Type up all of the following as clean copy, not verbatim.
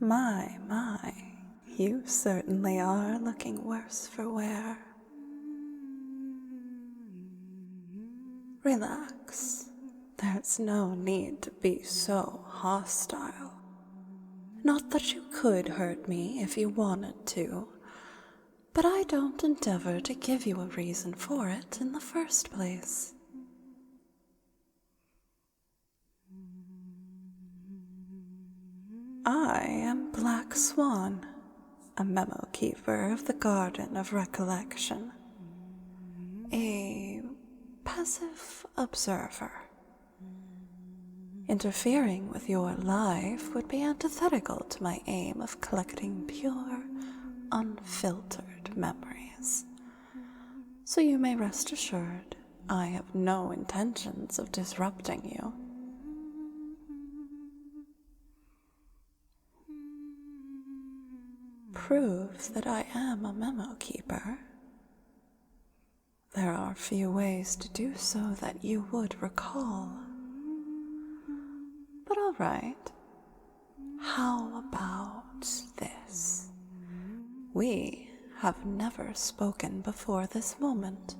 My, you certainly are looking worse for wear. Relax. There's no need to be so hostile. Not that you could hurt me if you wanted to, but I don't endeavor to give you a reason for it in the first place. I am Black Swan, a memo keeper of the Garden of Recollection, a passive observer. Interfering with your life would be antithetical to my aim of collecting pure, unfiltered memories. So you may rest assured I have no intentions of disrupting you. Proof that I am a memo keeper. There are few ways to do so that you would recall. But all right, how about this? We have never spoken before this moment,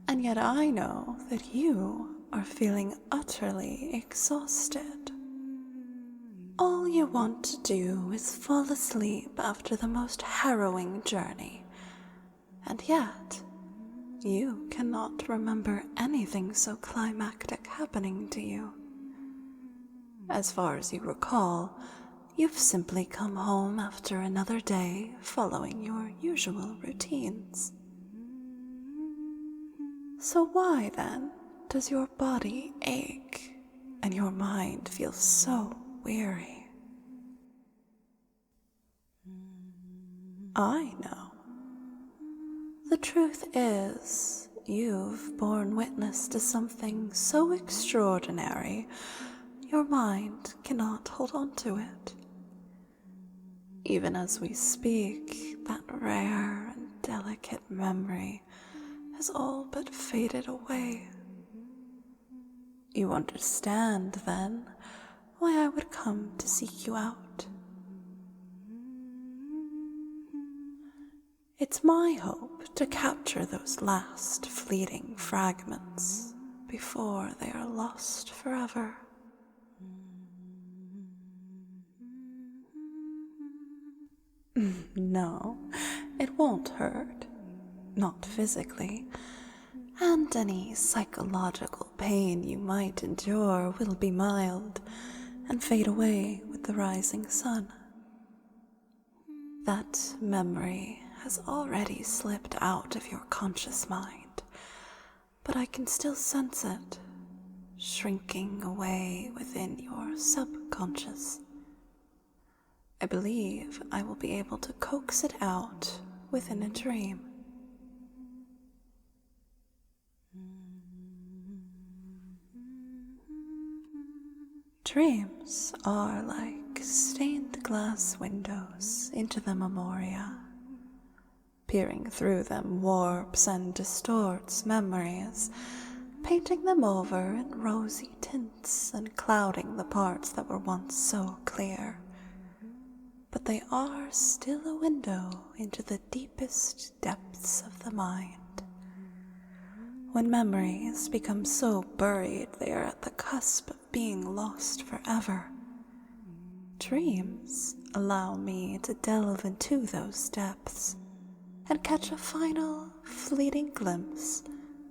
and yet I know that you are feeling utterly exhausted. All you want to do is fall asleep after the most harrowing journey, and yet you cannot remember anything so climactic happening to you. As far as you recall, you've simply come home after another day following your usual routines. So why, then, does your body ache and your mind feel so weary? I know. The truth is, you've borne witness to something so extraordinary, your mind cannot hold on to it. Even as we speak, that rare and delicate memory has all but faded away. You understand, then, why I would come to seek you out. It's my hope to capture those last fleeting fragments before they are lost forever. No, it won't hurt. Not physically. And any psychological pain you might endure will be mild and fade away with the rising sun. That memory has already slipped out of your conscious mind, but I can still sense it, shrinking away within your subconscious. I believe I will be able to coax it out within a dream. Dreams are like stained glass windows into the memoria. Peering through them warps and distorts memories, painting them over in rosy tints and clouding the parts that were once so clear. But they are still a window into the deepest depths of the mind. When memories become so buried they are at the cusp of being lost forever, dreams allow me to delve into those depths and catch a final, fleeting glimpse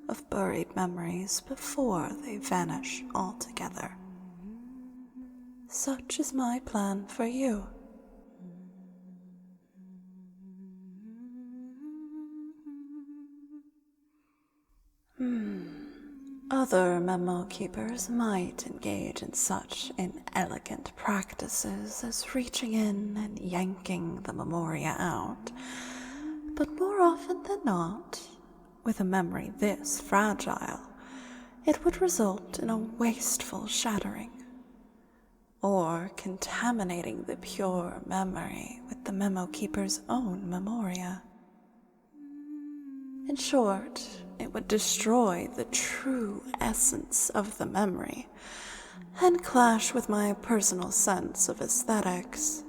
of buried memories before they vanish altogether. Such is my plan for you. Other memo keepers might engage in such inelegant practices as reaching in and yanking the memoria out, but more often than not, with a memory this fragile, it would result in a wasteful shattering, or contaminating the pure memory with the memo keeper's own memoria. In short, it would destroy the true essence of the memory and clash with my personal sense of aesthetics.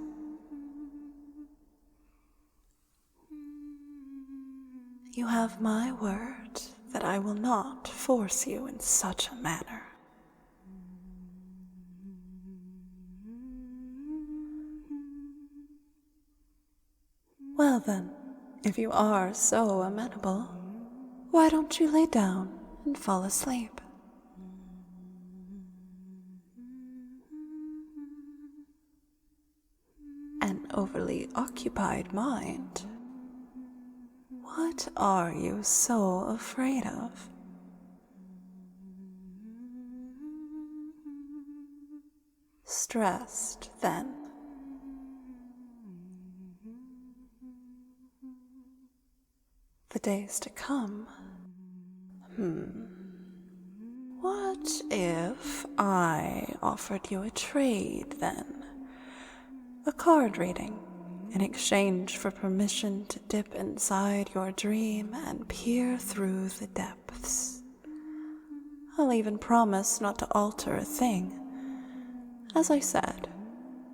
You have my word that I will not force you in such a manner. Well then, if you are so amenable, why don't you lay down and fall asleep? An overly occupied mind. What are you so afraid of? Stressed, then? The days to come? What if I offered you a trade, then? A card reading, in exchange for permission to dip inside your dream and peer through the depths. I'll even promise not to alter a thing. As I said,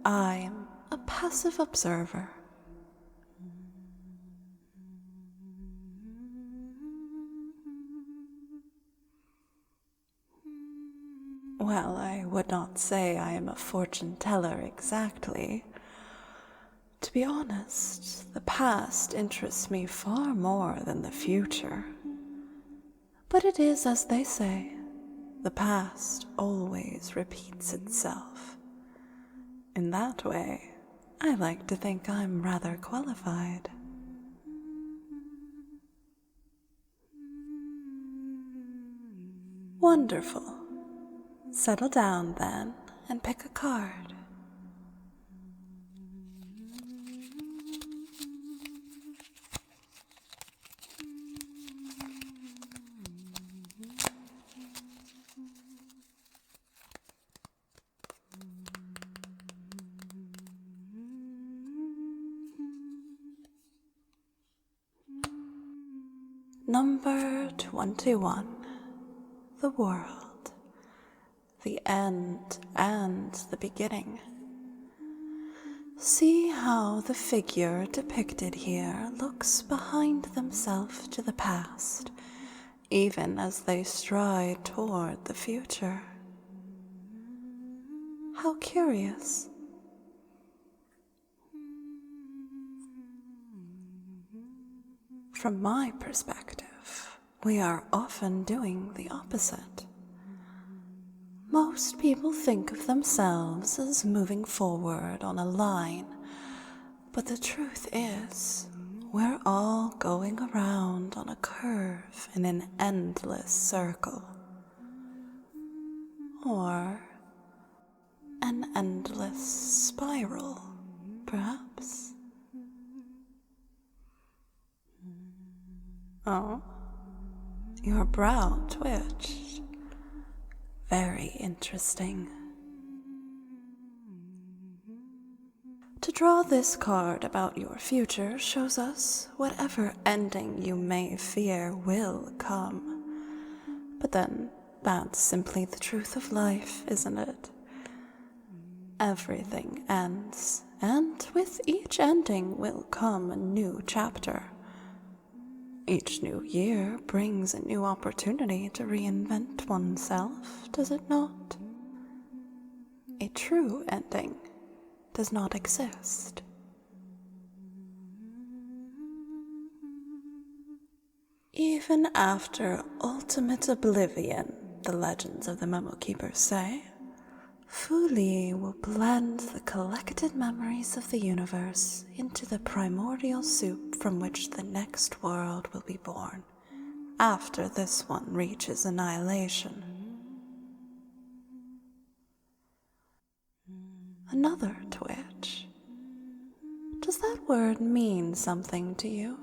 I'm a passive observer. Well, I would not say I am a fortune teller exactly. To be honest, the past interests me far more than the future. But it is as they say, the past always repeats itself. In that way, I like to think I'm rather qualified. Wonderful. Settle down then and pick a card. Number 21. The world. The end and the beginning. See how the figure depicted here looks behind themselves to the past, even as they stride toward the future. How curious. From my perspective, we are often doing the opposite. Most people think of themselves as moving forward on a line, but the truth is, we're all going around on a curve in an endless circle. Or an endless spiral, perhaps. Oh, your brow twitched. Very interesting. To draw this card about your future shows us whatever ending you may fear will come. But then, that's simply the truth of life, isn't it? Everything ends, and with each ending will come a new chapter. Each new year brings a new opportunity to reinvent oneself, does it not? A true ending does not exist. Even after ultimate oblivion, the legends of the Memo Keepers say, Feelie will blend the collected memories of the universe into the primordial soup from which the next world will be born, after this one reaches annihilation. Another twitch. Does that word mean something to you?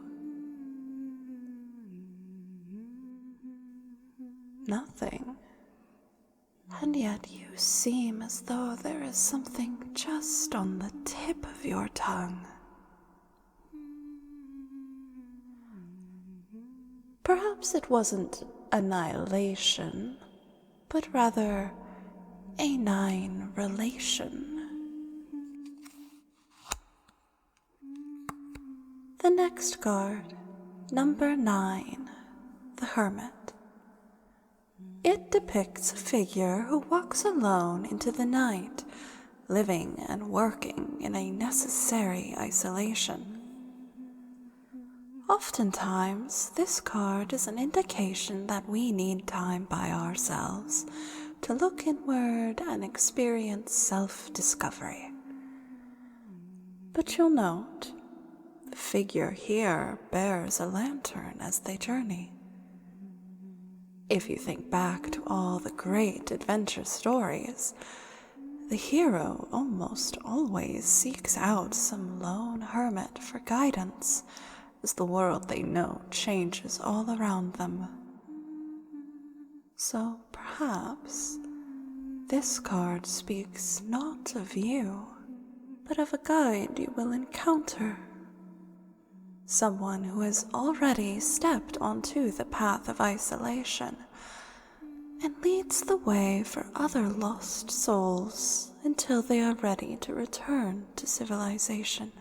Nothing. And yet you seem as though there is something just on the tip of your tongue. Perhaps it wasn't annihilation, but rather anine relation. The next card, Number 9. The Hermit. It depicts a figure who walks alone into the night, living and working in a necessary isolation. Oftentimes, this card is an indication that we need time by ourselves to look inward and experience self-discovery. But you'll note, the figure here bears a lantern as they journey. If you think back to all the great adventure stories, the hero almost always seeks out some lone hermit for guidance as the world they know changes all around them. So perhaps this card speaks not of you, but of a guide you will encounter. Someone who has already stepped onto the path of isolation and leads the way for other lost souls until they are ready to return to civilization.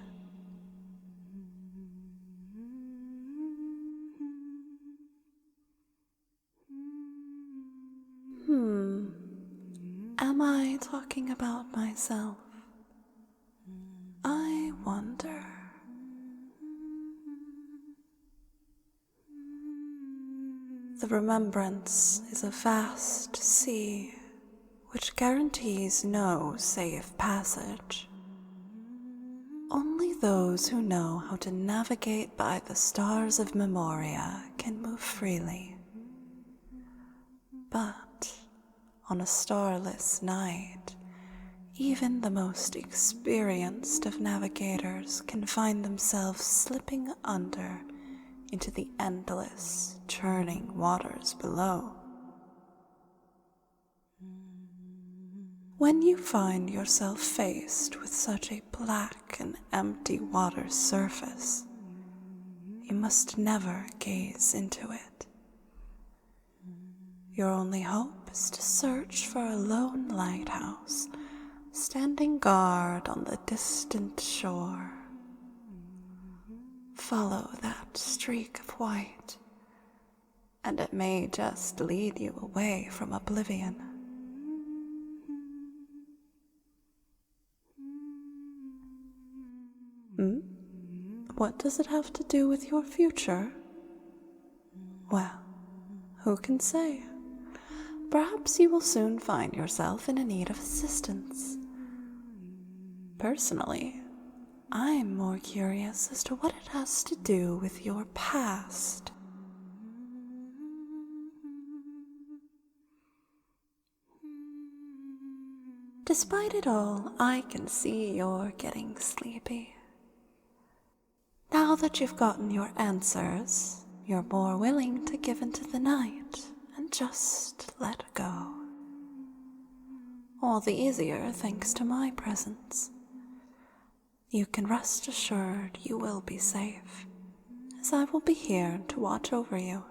Am I talking about myself? I wonder. The remembrance is a vast sea which guarantees no safe passage. Only those who know how to navigate by the stars of Memoria can move freely. But on a starless night, even the most experienced of navigators can find themselves slipping under into the endless, churning waters below. When you find yourself faced with such a black and empty water surface, you must never gaze into it. Your only hope is to search for a lone lighthouse, standing guard on the distant shore. Follow that streak of white, and it may just lead you away from oblivion. What does it have to do with your future? Well, who can say? Perhaps you will soon find yourself in need of assistance. Personally, I'm more curious as to what it has to do with your past. Despite it all, I can see you're getting sleepy. Now that you've gotten your answers, you're more willing to give into the night and just let go. All the easier thanks to my presence. You can rest assured you will be safe, as I will be here to watch over you.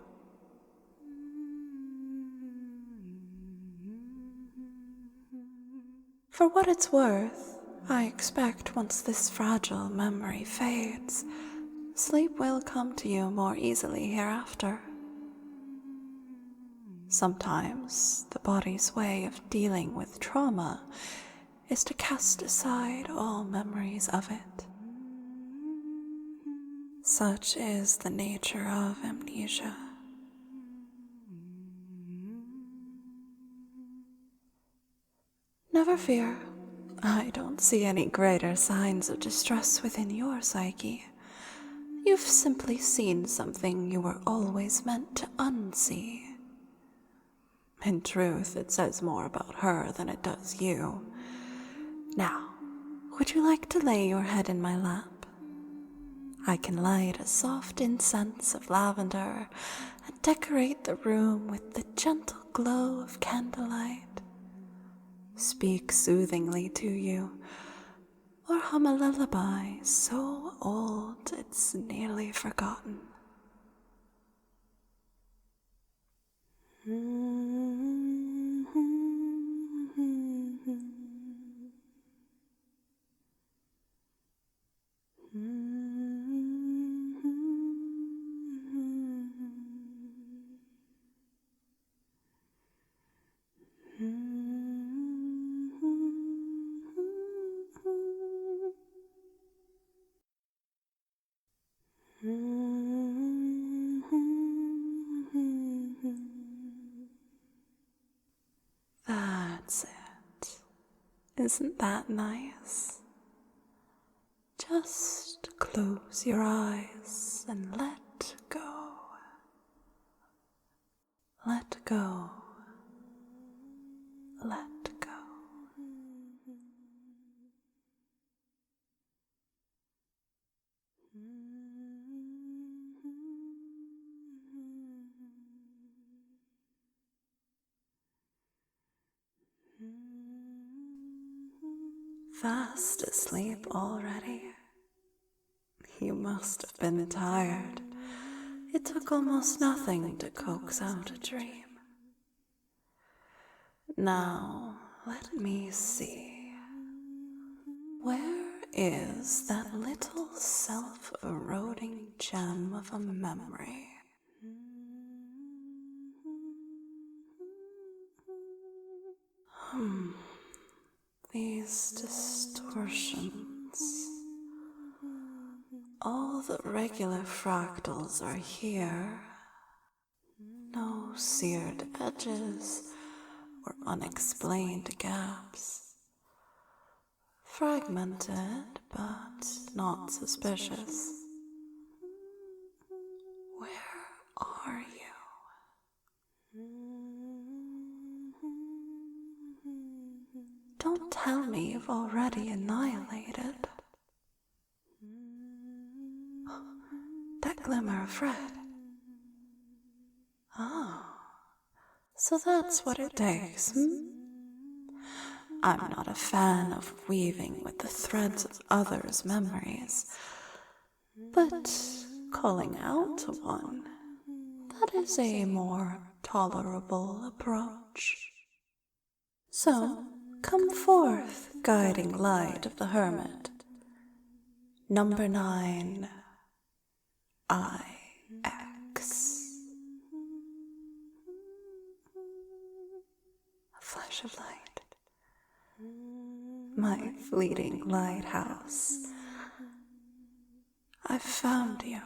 For what it's worth, I expect once this fragile memory fades, sleep will come to you more easily hereafter. Sometimes the body's way of dealing with trauma is to cast aside all memories of it. Such is the nature of amnesia. Never fear, I don't see any greater signs of distress within your psyche. You've simply seen something you were always meant to unsee. In truth, it says more about her than it does you. Now, would you like to lay your head in my lap? I can light a soft incense of lavender and decorate the room with the gentle glow of candlelight. Speak soothingly to you, or hum a lullaby so old it's nearly forgotten. Isn't that nice? Just close your eyes and let go. Let go. Let go. Fast asleep already? You must have been tired. It took almost nothing to coax out a dream. Now, let me see. Where is that little self-eroding gem of a memory? These distortions. All the regular fractals are here. No seared edges or unexplained gaps. Fragmented, but not suspicious. Where are you? Don't tell me you've already annihilated. That glimmer of red. Oh, so that's what it takes, I'm not a fan of weaving with the threads of others' memories, but calling out to one, that is a more tolerable approach. So, come forth, guiding light of the Hermit. Number 9, IX. A flash of light. My fleeting lighthouse. I've found you.